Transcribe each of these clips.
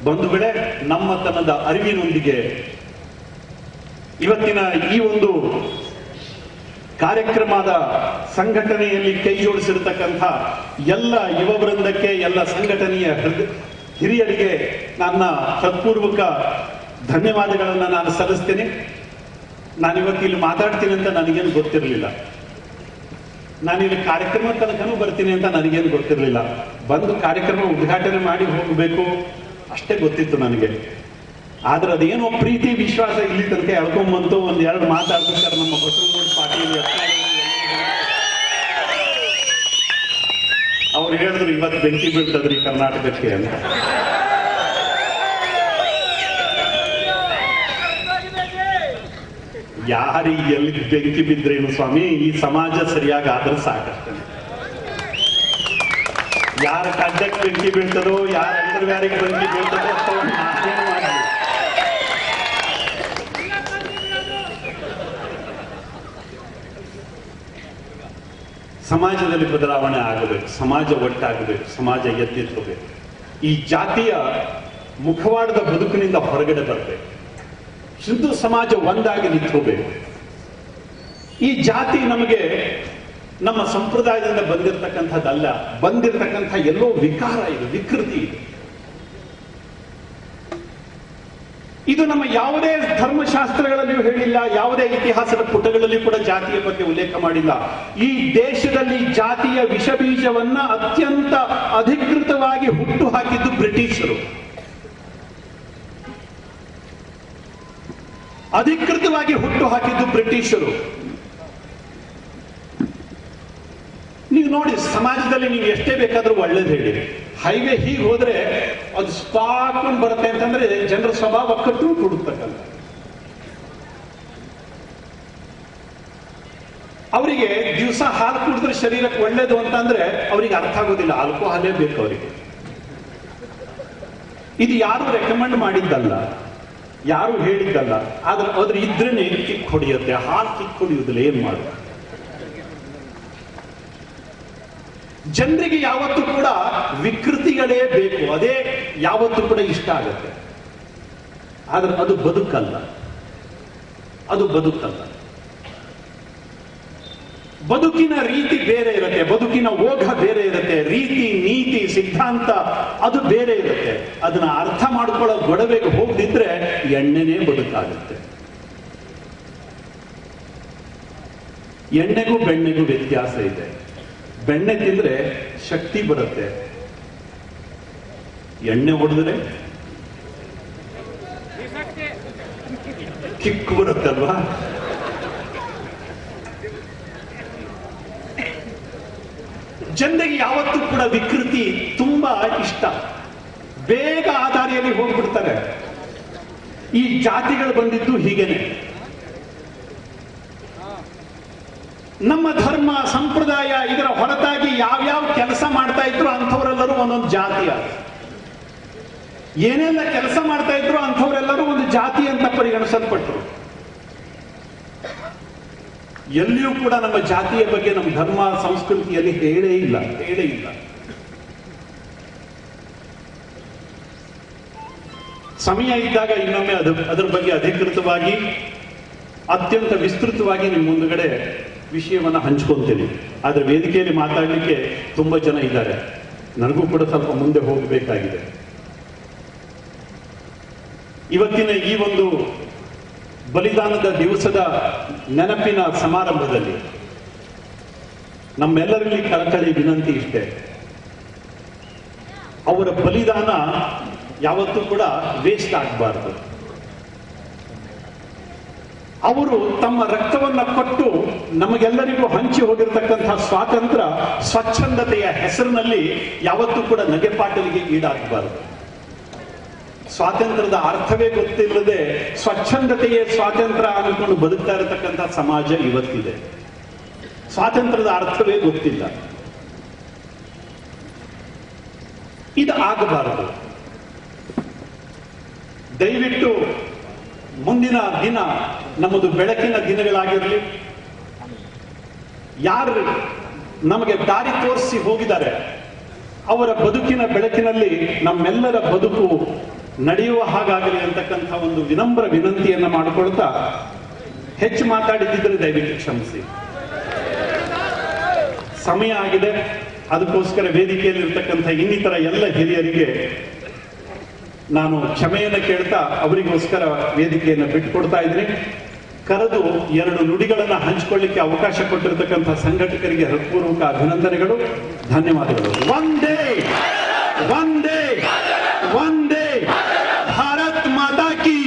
ಬಂಧುಗಳೇ, ನಮ್ಮತನದ ಅರಿವಿನೊಂದಿಗೆ ಇವತ್ತಿನ ಈ ಒಂದು ಕಾರ್ಯಕ್ರಮದ ಸಂಘಟನೆಯಲ್ಲಿ ಕೈ ಜೋಡಿಸಿರತಕ್ಕಂಥ ಎಲ್ಲ ಯುವ ವೃಂದಕ್ಕೆ, ಎಲ್ಲ ಸಂಘಟನೆಯ ಹಿರಿಯರಿಗೆ ನನ್ನ ಹೃತ್ಪೂರ್ವಕ ಧನ್ಯವಾದಗಳನ್ನು ನಾನು ಸಲ್ಲಿಸ್ತೇನೆ. ನಾನಿವತ್ತು ಇಲ್ಲಿ ಮಾತಾಡ್ತೀನಿ ಅಂತ ನನಗೇನು ಗೊತ್ತಿರಲಿಲ್ಲ. ನಾನಿಲ್ಲಿ ಕಾರ್ಯಕ್ರಮ ತನಕನೂ ಬರ್ತೀನಿ ಅಂತ ನನಗೇನು ಗೊತ್ತಿರಲಿಲ್ಲ. ಬಂದು ಕಾರ್ಯಕ್ರಮ ಉದ್ಘಾಟನೆ ಮಾಡಿ ಹೋಗಬೇಕು ಅಷ್ಟೇ ಗೊತ್ತಿತ್ತು ನನಗೆ. ಆದ್ರೆ ಅದೇನೋ ಪ್ರೀತಿ ವಿಶ್ವಾಸ ಇಲ್ಲಿ ತನಕ ಎಳ್ಕೊಂಬಂತು. ಒಂದೆರಡು ಮಾತಾಡ್ಬೇಕಾದ್ರೆ ನಮ್ಮ ಬಸವನಗೌಡ ಪಾಟೀಲ್ ಅವ್ರು ಹೇಳಿದ್ರು, ಇವತ್ತು ಬೆಂಕಿ ಬೀಳ್ತದ್ರಿ ಕರ್ನಾಟಕಕ್ಕೆ ಅಂತ. ಯಾರಿಗೆ ಎಲ್ಲಿ ಬೆಂಕಿ ಬಿದ್ರೇನು ಸ್ವಾಮಿ, ಈ ಸಮಾಜ ಸರಿಯಾಗಿ ಆದ್ರೆ ಸಾಕಷ್ಟೇ. ಯಾರ ಕಡ್ಡಕ್ಕೆ ಬೆಂಕಿ ಬೀಳ್ತದೋ, ಯಾರ ಅಂಡರ್ವ್ಯಾರಿಗೆ ಬೆಂಕಿ ಬೀಳ್ತದೋ ಅಷ್ಟೊಂದು ನಾನೇನು ಮಾಡಲಿ. ಸಮಾಜದಲ್ಲಿ ಬದಲಾವಣೆ ಆಗಬೇಕು, ಸಮಾಜ ಒಟ್ಟಾಗಬೇಕು, ಸಮಾಜ ಎತ್ತಿತ್ತಬೇಕು. ಈ ಜಾತಿಯ ಮುಖವಾಡದ ಬದುಕಿನಿಂದ ಹೊರಗಡೆ ಬರಬೇಕು. ಹಿಂದೂ ಸಮಾಜ ಒಂದಾಗಿ ನಿಂತ್ಕೋಬೇಕು. ಈ ಜಾತಿ ನಮಗೆ ನಮ್ಮ ಸಂಪ್ರದಾಯದಿಂದ ಬಂದಿರತಕ್ಕಂಥದ್ದಲ್ಲ, ಬಂದಿರತಕ್ಕಂಥ ಎಲ್ಲೋ ವಿಕಾರ ಇದೆ, ವಿಕೃತಿ ಇದೆ. ಇದು ನಮ್ಮ ಯಾವುದೇ ಧರ್ಮಶಾಸ್ತ್ರಗಳಲ್ಲಿಯೂ ಹೇಳಿಲ್ಲ, ಯಾವುದೇ ಇತಿಹಾಸದ ಪುಟಗಳಲ್ಲಿ ಕೂಡ ಜಾತಿಯ ಬಗ್ಗೆ ಉಲ್ಲೇಖ ಮಾಡಿಲ್ಲ. ಈ ದೇಶದಲ್ಲಿ ಜಾತಿಯ ವಿಷಬೀಜವನ್ನ ಅತ್ಯಂತ ಅಧಿಕೃತವಾಗಿ ಹುಟ್ಟು ಹಾಕಿದ್ದು ಬ್ರಿಟಿಷರು. ಅಧಿಕೃತವಾಗಿ ಹುಟ್ಟು ಹಾಕಿದ್ದು ಬ್ರಿಟಿಷರು. ನೀವು ನೋಡಿ, ಸಮಾಜದಲ್ಲಿ ನೀವು ಎಷ್ಟೇ ಬೇಕಾದ್ರೂ ಒಳ್ಳೇದು ಹೇಳಿ, ಹೈವೇ ಹೀಗೆ ಹೋದ್ರೆ ಅದು ಸ್ಪಾಕೊಂಡು ಬರುತ್ತೆ ಅಂತಂದ್ರೆ ಜನರ ಸ್ವಭಾವ ಕಟ್ಟು ಕೊಡುತ್ತಕ್ಕಂಥ. ಅವರಿಗೆ ದಿವಸ ಹಾಲು ಕುಡಿದ್ರೆ ಶರೀರಕ್ಕೆ ಒಳ್ಳೇದು ಅಂತಂದ್ರೆ ಅವರಿಗೆ ಅರ್ಥ ಆಗೋದಿಲ್ಲ. ಆಲ್ಕೋಹಾಲೇ ಬೇಕು ಅವರಿಗೆ. ಇದು ಯಾರು ರೆಕಮೆಂಡ್ ಮಾಡಿದ್ದಲ್ಲ, ಯಾರು ಹೇಳಿದ್ದಲ್ಲ. ಆದ್ರೆ ಅದ್ರ ಇದ್ರೇನೆ ಕಿಕ್ ಹೊಡೆಯುತ್ತೆ. ಹಾಲು ಕಿಕ್ ಹೊಡೆಯುವುದಿಲ್ಲ, ಏನ್ ಮಾಡುವ. ಜನರಿಗೆ ಯಾವತ್ತೂ ಕೂಡ ವಿಕೃತಿಗಳೇ ಬೇಕು, ಅದೇ ಯಾವತ್ತೂ ಕೂಡ ಇಷ್ಟ ಆಗುತ್ತೆ. ಆದ್ರೆ ಅದು ಬದುಕಲ್ಲ, ಅದು ಬದುಕಲ್ಲ. ಬದುಕಿನ ರೀತಿ ಬೇರೆ ಇರುತ್ತೆ, ಬದುಕಿನ ಓಘ ಬೇರೆ ಇರುತ್ತೆ, ರೀತಿ ನೀತಿ ಸಿದ್ಧಾಂತ ಅದು ಬೇರೆ ಇರುತ್ತೆ. ಅದನ್ನ ಅರ್ಥ ಮಾಡ್ಕೊಳ್ಳೋ ಗೊಡವೆಗೆ ಹೋಗದಿದ್ರೆ ಎಣ್ಣೆನೇ ಬದುಕಾಗುತ್ತೆ. ಎಣ್ಣೆಗೂ ಬೆಣ್ಣೆಗೂ ವ್ಯತ್ಯಾಸ ಇದೆ. ಬೆಣ್ಣೆ ತಿಂದ್ರೆ ಶಕ್ತಿ ಬರುತ್ತೆ, ಎಣ್ಣೆ ಹೊಡೆದ್ರೆ ಕಿಕ್ಕು ಬರುತ್ತಲ್ವಾ. ಜನರಿಗೆ ಯಾವತ್ತೂ ಕೂಡ ವಿಕೃತಿ ತುಂಬಾ ಇಷ್ಟ, ಬೇಗ ಆ ದಾರಿಯಲ್ಲಿ ಹೋಗ್ಬಿಡ್ತಾರೆ. ಈ ಜಾತಿಗಳು ಬಂದಿದ್ದು ಹೀಗೇನೆ. ನಮ್ಮ ಧರ್ಮ ಸಂಪ್ರದಾಯ ಇದರ ಹೊರತಾಗಿ ಯಾವ್ಯಾವ ಕೆಲಸ ಮಾಡ್ತಾ ಇದ್ರು ಅಂಥವರೆಲ್ಲರೂ ಒಂದೊಂದು ಜಾತಿಯ, ಏನೆಲ್ಲ ಕೆಲಸ ಮಾಡ್ತಾ ಇದ್ರು ಅಂಥವರೆಲ್ಲರೂ ಒಂದು ಜಾತಿ ಅಂತ ಪರಿಗಣಿಸಲ್ಪಟ್ಟರು. ಎಲ್ಲಿಯೂ ಕೂಡ ನಮ್ಮ ಜಾತಿಯ ಬಗ್ಗೆ ನಮ್ಮ ಧರ್ಮ ಸಂಸ್ಕೃತಿಯಲ್ಲಿ ಹೇಳೇ ಇಲ್ಲ. ಸಮಯ ಇದ್ದಾಗ ಇನ್ನೊಮ್ಮೆ ಅದರ ಬಗ್ಗೆ ಅಧಿಕೃತವಾಗಿ ಅತ್ಯಂತ ವಿಸ್ತೃತವಾಗಿ ನಿಮ್ಮ ಮುಂದುಗಡೆ ವಿಷಯವನ್ನ ಹಂಚ್ಕೊಂತೀನಿ. ಆದ್ರೆ ವೇದಿಕೆಯಲ್ಲಿ ಮಾತಾಡಲಿಕ್ಕೆ ತುಂಬಾ ಜನ ಇದ್ದಾರೆ, ನನಗೂ ಕೂಡ ಸ್ವಲ್ಪ ಮುಂದೆ ಹೋಗಬೇಕಾಗಿದೆ. ಇವತ್ತಿನ ಈ ಒಂದು ಬಲಿದಾನದ ದಿವಸದ ನೆನಪಿನ ಸಮಾರಂಭದಲ್ಲಿ ನಮ್ಮೆಲ್ಲರಲ್ಲಿ ಕಳಕಳಿ ವಿನಂತಿ ಇಷ್ಟೇ, ಅವರ ಬಲಿದಾನ ಯಾವತ್ತೂ ಕೂಡ ವೇಸ್ಟ್ ಆಗಬಾರ್ದು. ಅವರು ತಮ್ಮ ರಕ್ತವನ್ನ ಕೊಟ್ಟು ನಮಗೆಲ್ಲರಿಗೂ ಹಂಚಿ ಹೋಗಿರ್ತಕ್ಕಂತಹ ಸ್ವಾತಂತ್ರ್ಯ ಸ್ವಚ್ಛಂದತೆಯ ಹೆಸರಿನಲ್ಲಿ ಯಾವತ್ತೂ ಕೂಡ ನಗೆಪಾಟಲಿಗೆ ಈಡಾಗಬಾರದು. ಸ್ವಾತಂತ್ರ್ಯದ ಅರ್ಥವೇ ಗೊತ್ತಿಲ್ಲದೆ ಸ್ವಚ್ಛಂದತೆಯೇ ಸ್ವಾತಂತ್ರ್ಯ ಅಂದ್ಕೊಂಡು ಬದುಕ್ತಾ ಇರತಕ್ಕಂತಹ ಸಮಾಜ ಇವತ್ತಿದೆ. ಸ್ವಾತಂತ್ರ್ಯದ ಅರ್ಥವೇ ಗೊತ್ತಿಲ್ಲ. ಇದು ಆಗಬಾರದು. ದಯವಿಟ್ಟು ಮುಂದಿನ ದಿನ ನಮ್ಮದು ಬೆಳಕಿನ ದಿನಗಳಾಗಿರಲಿ. ಯಾರು ನಮಗೆ ದಾರಿ ತೋರಿಸಿ ಹೋಗಿದ್ದಾರೆ ಅವರ ಬದುಕಿನ ಬೆಳಕಿನಲ್ಲಿ ನಮ್ಮೆಲ್ಲರ ಬದುಕು ನಡೆಯುವ ಹಾಗಾಗಲಿ ಅಂತಕ್ಕಂಥ ಒಂದು ವಿನಮ್ರ ವಿನಂತಿಯನ್ನ ಮಾಡಿಕೊಳ್ತಾ ಹೆಚ್ಚು ಮಾತಾಡಿದ್ದರೆ ದಯವಿಟ್ಟು ಕ್ಷಮಿಸಿ. ಸಮಯ ಆಗಿದೆ. ಅದಕ್ಕೋಸ್ಕರ ವೇದಿಕೆಯಲ್ಲಿ ಇರ್ತಕ್ಕಂಥ ಇನ್ನಿತರ ಎಲ್ಲ ಹಿರಿಯರಿಗೆ ನಾನು ಕ್ಷಮೆಯನ್ನು ಕೇಳ್ತಾ ಅವರಿಗೋಸ್ಕರ ವೇದಿಕೆಯನ್ನು ಬಿಟ್ಟುಕೊಡ್ತಾ ಇದ್ದೀನಿ. ಕರೆದು 2 ನುಡಿಗಳನ್ನು ಹಂಚಿಕೊಳ್ಳಿಕ್ಕೆ ಅವಕಾಶ ಕೊಟ್ಟಿರತಕ್ಕಂಥ ಸಂಘಟಕರಿಗೆ ಹೃತ್ಪೂರ್ವಕ ಅಭಿನಂದನೆಗಳು, ಧನ್ಯವಾದಗಳು. ವಂದೇ ವಂದೇ ವಂದೇ ಭಾರತ್ ಮಾತಾ ಕಿ.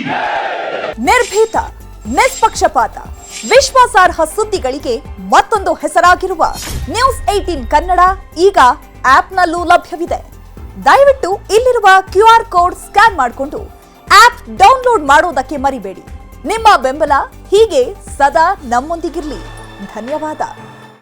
ನಿರ್ಭೀತ, ನಿಷ್ಪಕ್ಷಪಾತ, ವಿಶ್ವಾಸಾರ್ಹ ಸುದ್ದಿಗಳಿಗೆ ಮತ್ತೊಂದು ಹೆಸರಾಗಿರುವ ನ್ಯೂಸ್ 18 ಕನ್ನಡ ಈಗ ಆಪ್ನಲ್ಲೂ ಲಭ್ಯವಿದೆ. ದಯವಿಟ್ಟು ಇಲ್ಲಿರುವ QR ಕೋಡ್ ಸ್ಕ್ಯಾನ್ ಮಾಡಿಕೊಂಡು ಆಪ್ ಡೌನ್ಲೋಡ್ ಮಾಡೋದಕ್ಕೆ ಮರಿಬೇಡಿ. ನಿಮ್ಮ ಬೆಂಬಲ ಹೀಗೆ ಸದಾ ನಮ್ಮೊಂದಿಗಿರಲಿ. ಧನ್ಯವಾದ.